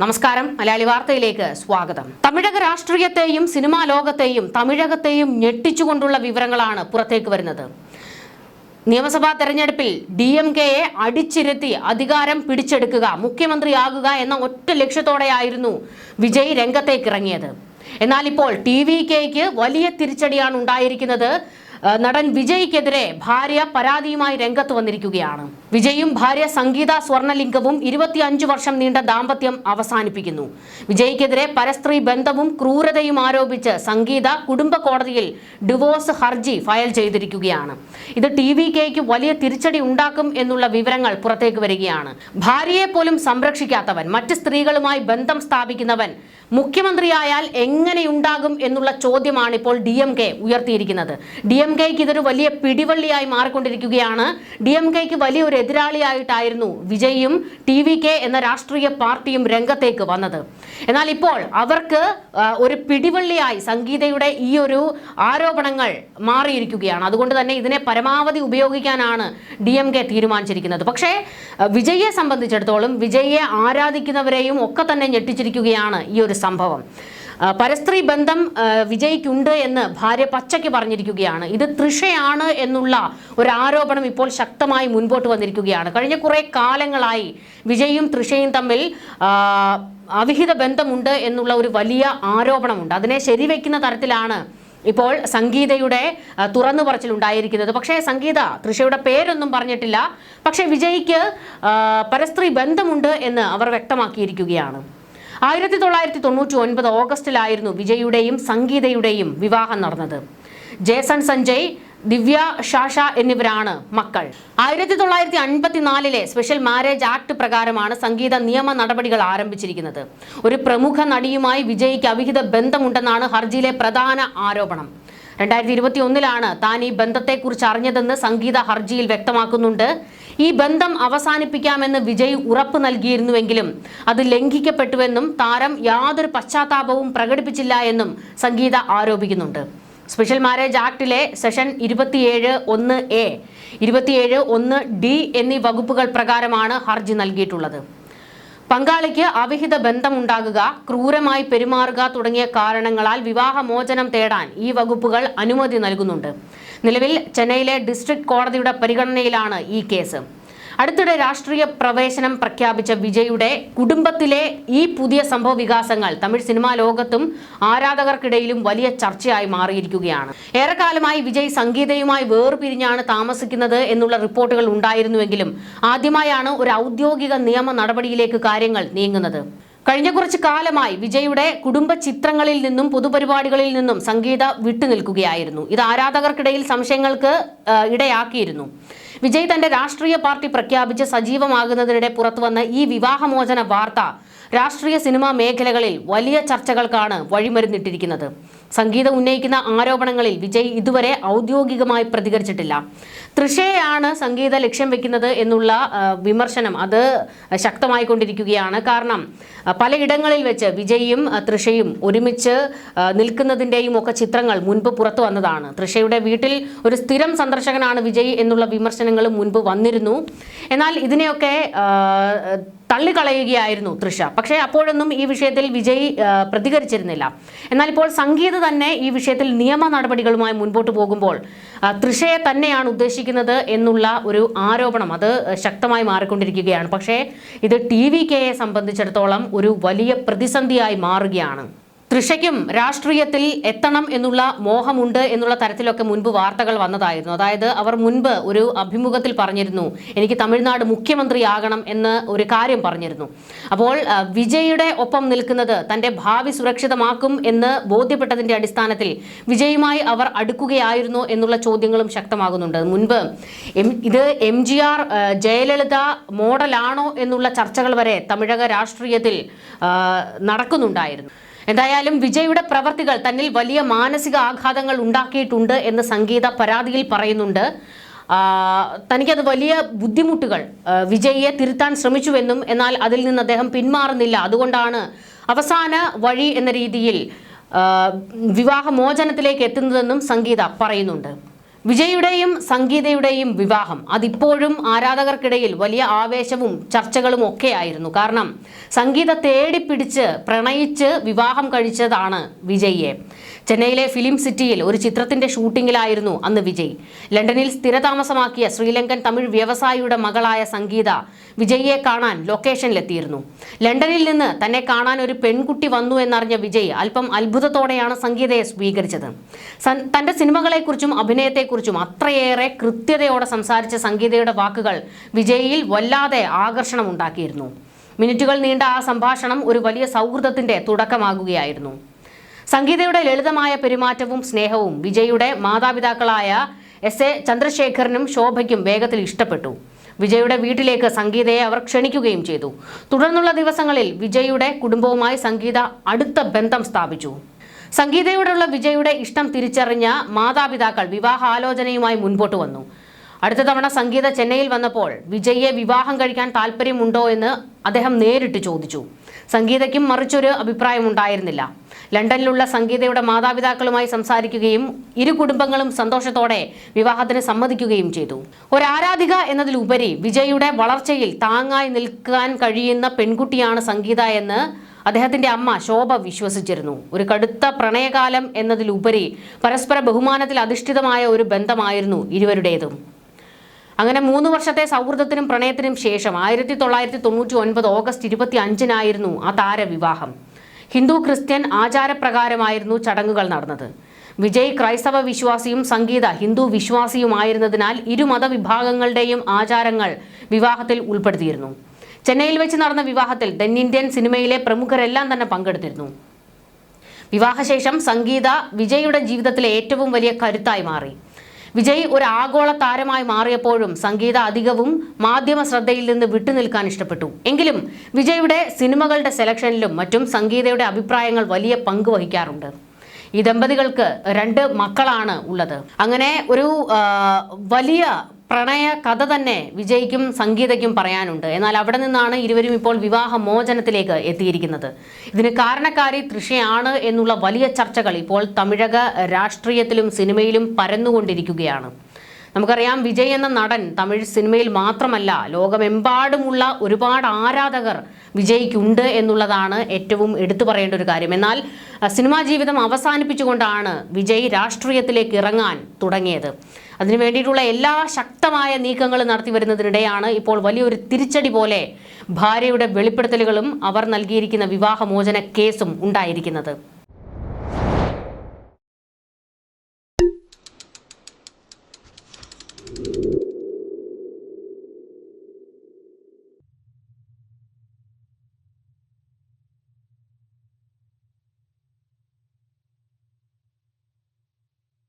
നമസ്കാരം, മലയാളി വാർത്തയിലേക്ക് സ്വാഗതം. തമിഴക രാഷ്ട്രീയത്തെയും സിനിമാ ലോകത്തെയും തമിഴകത്തെയും ഞെട്ടിച്ചുകൊണ്ടുള്ള വിവരങ്ങളാണ് പുറത്തേക്ക് വരുന്നത്. നിയമസഭാ തെരഞ്ഞെടുപ്പിൽ DMKയെ അടിച്ചിരുത്തി അധികാരം പിടിച്ചെടുക്കുക, മുഖ്യമന്ത്രിയാകുക എന്ന ഒറ്റ ലക്ഷ്യത്തോടെയായിരുന്നു വിജയ് രംഗത്തേക്ക് ഇറങ്ങിയത്. എന്നാൽ ഇപ്പോൾ TVKയ്ക്ക് വലിയ തിരിച്ചടിയാണ് ഉണ്ടായിരിക്കുന്നത്. നടൻ വിജയ്ക്കെതിരെ ഭാര്യ പരാതിയുമായി രംഗത്ത് വന്നിരിക്കുകയാണ്. വിജയും ഭാര്യ സംഗീത സ്വർണലിംഗവും 25 വർഷം നീണ്ട ദാമ്പത്യം അവസാനിപ്പിക്കുന്നു. വിജയ്ക്കെതിരെ പരസ്ത്രീ ബന്ധവും ക്രൂരതയും ആരോപിച്ച് സംഗീത കുടുംബ കോടതിയിൽ ഡിവോഴ്സ് ഹർജി ഫയൽ ചെയ്തിരിക്കുകയാണ്. ഇത് TVKയ്ക്ക് വലിയ തിരിച്ചടി ഉണ്ടാക്കും എന്നുള്ള വിവരങ്ങൾ പുറത്തേക്ക് വരികയാണ്. ഭാര്യയെ പോലും സംരക്ഷിക്കാത്തവൻ, മറ്റ് സ്ത്രീകളുമായി ബന്ധം സ്ഥാപിക്കുന്നവൻ മുഖ്യമന്ത്രിയായാൽ എങ്ങനെയുണ്ടാകും എന്നുള്ള ചോദ്യമാണ് ഇപ്പോൾ DMK ഉയർത്തിയിരിക്കുന്നത്. DMKയ്ക്ക് ഇതൊരു വലിയ പിടിവള്ളിയായി മാറിക്കൊണ്ടിരിക്കുകയാണ്. DMKയ്ക്ക് വലിയൊരു എതിരാളിയായിട്ടായിരുന്നു വിജയും TVK എന്ന രാഷ്ട്രീയ പാർട്ടിയും രംഗത്തേക്ക് വന്നത്. എന്നാൽ ഇപ്പോൾ അവർക്ക് ഒരു പിടിവള്ളിയായി സംഗീതയുടെ ഈ ഒരു ആരോപണങ്ങൾ മാറിയിരിക്കുകയാണ്. അതുകൊണ്ട് തന്നെ ഇതിനെ പരമാവധി ഉപയോഗിക്കാനാണ് DMK തീരുമാനിച്ചിരിക്കുന്നത്. പക്ഷേ വിജയെ സംബന്ധിച്ചിടത്തോളം വിജയെ ആരാധിക്കുന്നവരെയും ഒക്കെ തന്നെ ഞെട്ടിച്ചിരിക്കുകയാണ് ഈ ഒരു സംഭവം. പരസ്ത്രീ ബന്ധം വിജയ്ക്കുണ്ട് എന്ന് ഭാര്യ പച്ചയ്ക്ക് പറഞ്ഞിരിക്കുകയാണ്. ഇത് തൃഷയാണ് എന്നുള്ള ഒരു ആരോപണം ഇപ്പോൾ ശക്തമായി മുൻപോട്ട് വന്നിരിക്കുകയാണ്. കഴിഞ്ഞ കുറേ കാലങ്ങളായി വിജയും തൃഷയും തമ്മിൽ അവിഹിത ബന്ധമുണ്ട് എന്നുള്ള ഒരു വലിയ ആരോപണമുണ്ട്. അതിനെ ശരിവെക്കുന്ന തരത്തിലാണ് ഇപ്പോൾ സംഗീതയുടെ തുറന്നു പറച്ചിലുണ്ടായിരിക്കുന്നത്. പക്ഷേ സംഗീത തൃഷയുടെ പേരൊന്നും പറഞ്ഞിട്ടില്ല. പക്ഷേ വിജയ്ക്ക് പരസ്ത്രീ ബന്ധമുണ്ട് എന്ന് അവർ വ്യക്തമാക്കിയിരിക്കുകയാണ്. 1999 ഓഗസ്റ്റിലായിരുന്നു വിജയുടെയും സംഗീതയുടെയും വിവാഹം നടന്നത്. ജേസൺ സഞ്ജയ്, ദിവ്യ ഷാഷ എന്നിവരാണ് മക്കൾ. 1954 സ്പെഷ്യൽ മാരേജ് ആക്ട് പ്രകാരമാണ് സംഗീത നിയമ നടപടികൾ ആരംഭിച്ചിരിക്കുന്നത്. ഒരു പ്രമുഖ നടിയുമായി വിജയ്ക്ക് അവിഹിത ബന്ധമുണ്ടെന്നാണ് ഹർജിയിലെ പ്രധാന ആരോപണം. 2021 താൻ ഈ ബന്ധത്തെക്കുറിച്ച് അറിഞ്ഞതെന്ന് സംഗീത ഹർജിയിൽ വ്യക്തമാക്കുന്നുണ്ട്. ഈ ബന്ധം അവസാനിപ്പിക്കാമെന്ന് വിജയ് ഉറപ്പ് നൽകിയിരുന്നുവെങ്കിലും അത് ലംഘിക്കപ്പെട്ടുവെന്നും താരം യാതൊരു പശ്ചാത്താപവും പ്രകടിപ്പിച്ചില്ല എന്നും സംഗീത ആരോപിക്കുന്നുണ്ട്. സ്പെഷ്യൽ മാരേജ് ആക്ടിലെ സെഷൻ 27(1)(a), 27(1)(d) എന്നീ വകുപ്പുകൾ പ്രകാരമാണ് ഹർജി നൽകിയിട്ടുള്ളത്. പങ്കാളിക്ക് അവിഹിത ബന്ധമുണ്ടാകുക, ക്രൂരമായി പെരുമാറുക തുടങ്ങിയ കാരണങ്ങളാൽ വിവാഹമോചനം തേടാൻ ഈ വകുപ്പുകൾ അനുമതി നൽകുന്നുണ്ട്. നിലവിൽ ചെന്നൈയിലെ ഡിസ്ട്രിക്ട് കോടതിയുടെ പരിഗണനയിലാണ് ഈ കേസ്. അടുത്തിടെ രാഷ്ട്രീയ പ്രവേശനം പ്രഖ്യാപിച്ച വിജയുടെ കുടുംബത്തിലെ ഈ പുതിയ സംഭവ വികാസങ്ങൾ തമിഴ് സിനിമാ ലോകത്തും ആരാധകർക്കിടയിലും വലിയ ചർച്ചയായി മാറിയിരിക്കുകയാണ്. ഏറെക്കാലമായി വിജയ് സംഗീതയുമായി വേർപിരിഞ്ഞാണ് താമസിക്കുന്നത് എന്നുള്ള റിപ്പോർട്ടുകൾ ഉണ്ടായിരുന്നുവെങ്കിലും ആദ്യമായാണ് ഒരു ഔദ്യോഗിക നിയമ നടപടിയിലേക്ക് കാര്യങ്ങൾ നീങ്ങുന്നത്. കഴിഞ്ഞ കുറച്ച് കാലമായി വിജയുടെ കുടുംബ ചിത്രങ്ങളിൽ നിന്നും പൊതുപരിപാടികളിൽ നിന്നും സംഗീത വിട്ടുനിൽക്കുകയായിരുന്നു. ഇത് ആരാധകർക്കിടയിൽ സംശയങ്ങൾക്ക് ഇടയാക്കിയിരുന്നു. വിജയ് തന്റെ രാഷ്ട്രീയ പാർട്ടി പ്രഖ്യാപിച്ച് സജീവമാകുന്നതിനിടെ പുറത്തുവന്ന ഈ വിവാഹമോചന വാർത്ത രാഷ്ട്രീയ സിനിമാ മേഖലകളിൽ വലിയ ചർച്ചകൾക്കാണ് വഴിമരുന്നിട്ടിരിക്കുന്നത്. സംഗീത ഉന്നയിക്കുന്ന ആരോപണങ്ങളിൽ വിജയ് ഇതുവരെ ഔദ്യോഗികമായി പ്രതികരിച്ചിട്ടില്ല. തൃഷയെയാണ് സംഗീത ലക്ഷ്യം വെക്കുന്നത് എന്നുള്ള വിമർശനം അത് ശക്തമായിക്കൊണ്ടിരിക്കുകയാണ്. കാരണം പലയിടങ്ങളിൽ വെച്ച് വിജയും തൃഷയും ഒരുമിച്ച് നിൽക്കുന്നതിൻ്റെയും ഒക്കെ ചിത്രങ്ങൾ മുൻപ് പുറത്തു വന്നതാണ്. തൃഷയുടെ വീട്ടിൽ ഒരു സ്ഥിരം സന്ദർശകനാണ് വിജയ് എന്നുള്ള വിമർശനങ്ങളും മുൻപ് വന്നിരുന്നു. എന്നാൽ ഇതിനെയൊക്കെ തള്ളിക്കളയുകയായിരുന്നു തൃഷ. പക്ഷേ അപ്പോഴൊന്നും ഈ വിഷയത്തിൽ വിജയ് പ്രതികരിച്ചിരുന്നില്ല. എന്നാൽ ഇപ്പോൾ സംഗീത തന്നെ ഈ വിഷയത്തിൽ നിയമ നടപടികളുമായി മുൻപോട്ട് പോകുമ്പോൾ തൃഷയെ തന്നെയാണ് ഉദ്ദേശിക്കുന്നത് എന്നുള്ള ഒരു ആരോപണം അത് ശക്തമായി മാറിക്കൊണ്ടിരിക്കുകയാണ്. പക്ഷേ ഇത് TVKയെ സംബന്ധിച്ചിടത്തോളം ഒരു വലിയ പ്രതിസന്ധിയായി മാറുകയാണ്. തൃഷയ്ക്കും രാഷ്ട്രീയത്തിൽ എത്തണം എന്നുള്ള മോഹമുണ്ട് എന്നുള്ള തരത്തിലൊക്കെ മുൻപ് വാർത്തകൾ വന്നതായിരുന്നു. അതായത് അവർ മുൻപ് ഒരു അഭിമുഖത്തിൽ പറഞ്ഞിരുന്നു, എനിക്ക് തമിഴ്നാട് മുഖ്യമന്ത്രിയാകണം എന്ന് ഒരു കാര്യം പറഞ്ഞിരുന്നു. അപ്പോൾ വിജയുടെ ഒപ്പം നിൽക്കുന്നത് തൻ്റെ ഭാവി സുരക്ഷിതമാക്കും എന്ന് ബോധ്യപ്പെട്ടതിൻ്റെ അടിസ്ഥാനത്തിൽ വിജയുമായി അവർ അടുക്കുകയായിരുന്നു എന്നുള്ള ചോദ്യങ്ങളും ശക്തമാകുന്നുണ്ട്. മുൻപ് ഇത് MGR ജയലളിത മോഡലാണോ എന്നുള്ള ചർച്ചകൾ വരെ തമിഴക രാഷ്ട്രീയത്തിൽ നടക്കുന്നുണ്ടായിരുന്നു. എന്തായാലും വിജയുടെ പ്രവർത്തികൾ തന്നിൽ വലിയ മാനസിക ആഘാതങ്ങൾ ഉണ്ടാക്കിയിട്ടുണ്ട് എന്ന് സംഗീത പരാതിയിൽ പറയുന്നുണ്ട്. തനിക്കത് വലിയ ബുദ്ധിമുട്ടുകൾ വിജയെ തിരുത്താൻ ശ്രമിച്ചുവെന്നും എന്നാൽ അതിൽ നിന്ന് അദ്ദേഹം പിന്മാറുന്നില്ല. അതുകൊണ്ടാണ് അവസാന വഴി എന്ന രീതിയിൽ വിവാഹമോചനത്തിലേക്ക് എത്തുന്നതെന്നും സംഗീത പറയുന്നുണ്ട്. വിജയുടെയും സംഗീതയുടെയും വിവാഹം അതിപ്പോഴും ആരാധകർക്കിടയിൽ വലിയ ആവേശവും ചർച്ചകളും ഒക്കെയായിരുന്നു. കാരണം സംഗീത തേടിപ്പിടിച്ച് പ്രണയിച്ച് വിവാഹം കഴിച്ചതാണ് വിജയിയെ. ചെന്നൈയിലെ ഫിലിം സിറ്റിയിൽ ഒരു ചിത്രത്തിന്റെ ഷൂട്ടിങ്ങിലായിരുന്നു അന്ന് വിജയ്. ലണ്ടനിൽ സ്ഥിരതാമസമാക്കിയ ശ്രീലങ്കൻ തമിഴ് വ്യവസായിയുടെ മകളായ സംഗീത വിജയിയെ കാണാൻ ലൊക്കേഷനിലെത്തിയിരുന്നു. ലണ്ടനിൽ നിന്ന് തന്നെ കാണാൻ ഒരു പെൺകുട്ടി വന്നു എന്നറിഞ്ഞ വിജയ് അല്പം അത്ഭുതത്തോടെയാണ് സംഗീതയെ സ്വീകരിച്ചത്. തന്റെ സിനിമകളെക്കുറിച്ചും അഭിനയത്തെക്കുറിച്ചും അത്രയേറെ കൃത്യതയോടെ സംസാരിച്ച സംഗീതയുടെ വാക്കുകൾ വിജയിയിൽ വല്ലാതെ ആകർഷണം ഉണ്ടാക്കിയിരുന്നു. മിനിറ്റുകൾ നീണ്ട ആ സംഭാഷണം ഒരു വലിയ സൗഹൃദത്തിന്റെ തുടക്കമാകുകയായിരുന്നു. സംഗീതയുടെ ലളിതമായ പെരുമാറ്റവും സ്നേഹവും വിജയുടെ മാതാപിതാക്കളായ എസ്.എ. ചന്ദ്രശേഖരനും ശോഭയ്ക്കും വേഗത്തിൽ ഇഷ്ടപ്പെട്ടു. വിജയുടെ വീട്ടിലേക്ക് സംഗീതയെ അവർ ക്ഷണിക്കുകയും ചെയ്തു. തുടർന്നുള്ള ദിവസങ്ങളിൽ വിജയുടെ കുടുംബവുമായി സംഗീത അടുത്ത ബന്ധം സ്ഥാപിച്ചു. സംഗീതയോടുള്ള വിജയുടെ ഇഷ്ടം തിരിച്ചറിഞ്ഞ മാതാപിതാക്കൾ വിവാഹാലോചനയുമായി മുൻപോട്ട് വന്നു. അടുത്ത തവണ സംഗീത ചെന്നൈയിൽ വന്നപ്പോൾ വിജയിയെ വിവാഹം കഴിക്കാൻ താല്പര്യമുണ്ടോ എന്ന് അദ്ദേഹം നേരിട്ട് ചോദിച്ചു. സംഗീതയ്ക്കും മറിച്ചൊരു അഭിപ്രായം ഉണ്ടായിരുന്നില്ല. ലണ്ടനിലുള്ള സംഗീതയുടെ മാതാപിതാക്കളുമായി സംസാരിക്കുകയും ഇരു കുടുംബങ്ങളും സന്തോഷത്തോടെ വിവാഹത്തിന് സമ്മതിക്കുകയും ചെയ്തു. ഒരാരാധിക എന്നതിലുപരി വിജയുടെ വളർച്ചയിൽ താങ്ങായി നിൽക്കാൻ കഴിയുന്ന പെൺകുട്ടിയാണ് സംഗീത എന്ന് അദ്ദേഹത്തിന്റെ അമ്മ ശോഭ വിശ്വസിച്ചിരുന്നു. ഒരു കടുത്ത പ്രണയകാലം എന്നതിലുപരി പരസ്പര ബഹുമാനത്തിൽ അധിഷ്ഠിതമായ ഒരു ബന്ധമായിരുന്നു ഇരുവരുടേതും. അങ്ങനെ 3 വർഷത്തെ സൗഹൃദത്തിനും പ്രണയത്തിനും ശേഷം 1999 ഓഗസ്റ്റ് 25 ആ താരവിവാഹം. ഹിന്ദു ക്രിസ്ത്യൻ ആചാരപ്രകാരമായിരുന്നു ചടങ്ങുകൾ നടന്നത്. വിജയ് ക്രൈസ്തവ വിശ്വാസിയും സംഗീത ഹിന്ദു വിശ്വാസിയുമായിരുന്നതിനാൽ ഇരു മതവിഭാഗങ്ങളുടെയും ആചാരങ്ങൾ വിവാഹത്തിൽ ഉൾപ്പെടുത്തിയിരുന്നു. ചെന്നൈയിൽ വെച്ച് നടന്ന വിവാഹത്തിൽ തെന്നിന്ത്യൻ സിനിമയിലെ പ്രമുഖരെല്ലാം തന്നെ പങ്കെടുത്തിരുന്നു. വിവാഹശേഷം സംഗീത വിജയുടെ ജീവിതത്തിലെ ഏറ്റവും വലിയ കരുത്തായി മാറി. വിജയ് ഒരു ആഗോള താരമായി മാറിയപ്പോഴും സംഗീത അധികവും മാധ്യമ ശ്രദ്ധയിൽ നിന്ന് വിട്ടുനിൽക്കാൻ ഇഷ്ടപ്പെട്ടു. എങ്കിലും വിജയുടെ സിനിമകളുടെ സെലക്ഷനിലും മറ്റും സംഗീതയുടെ അഭിപ്രായങ്ങൾ വലിയ പങ്ക് വഹിക്കാറുണ്ട്. ഈ ദമ്പതികൾക്ക് 2 മക്കളാണ് ഉള്ളത്. അങ്ങനെ ഒരു വലിയ പ്രണയ കഥ തന്നെ വിജയ്ക്കും സംഗീതയ്ക്കും പറയാനുണ്ട്. എന്നാൽ അവിടെ നിന്നാണ് ഇരുവരും ഇപ്പോൾ വിവാഹ മോചനത്തിലേക്ക് എത്തിയിരിക്കുന്നത്. ഇതിന് കാരണക്കാരി തൃഷയാണ് എന്നുള്ള വലിയ ചർച്ചകൾ ഇപ്പോൾ തമിഴക രാഷ്ട്രീയത്തിലും സിനിമയിലും പരന്നുകൊണ്ടിരിക്കുകയാണ്. നമുക്കറിയാം, വിജയ് എന്ന നടൻ തമിഴ് സിനിമയിൽ മാത്രമല്ല ലോകമെമ്പാടുമുള്ള ഒരുപാട് ആരാധകർ വിജയ്ക്കുണ്ട് എന്നുള്ളതാണ് ഏറ്റവും എടുത്തു പറയേണ്ട ഒരു കാര്യം. എന്നാൽ സിനിമാ ജീവിതം അവസാനിപ്പിച്ചുകൊണ്ടാണ് വിജയ് രാഷ്ട്രീയത്തിലേക്ക് ഇറങ്ങാൻ തുടങ്ങിയത്. അതിനു വേണ്ടിയിട്ടുള്ള എല്ലാ ശക്തമായ നീക്കങ്ങളും നടത്തി വരുന്നതിനിടെയാണ് ഇപ്പോൾ വലിയൊരു തിരിച്ചടി പോലെ ഭാര്യയുടെ വെളിപ്പെടുത്തലുകളും അവർ നൽകിയിരിക്കുന്ന വിവാഹമോചന കേസും ഉണ്ടായിരിക്കുന്നത്.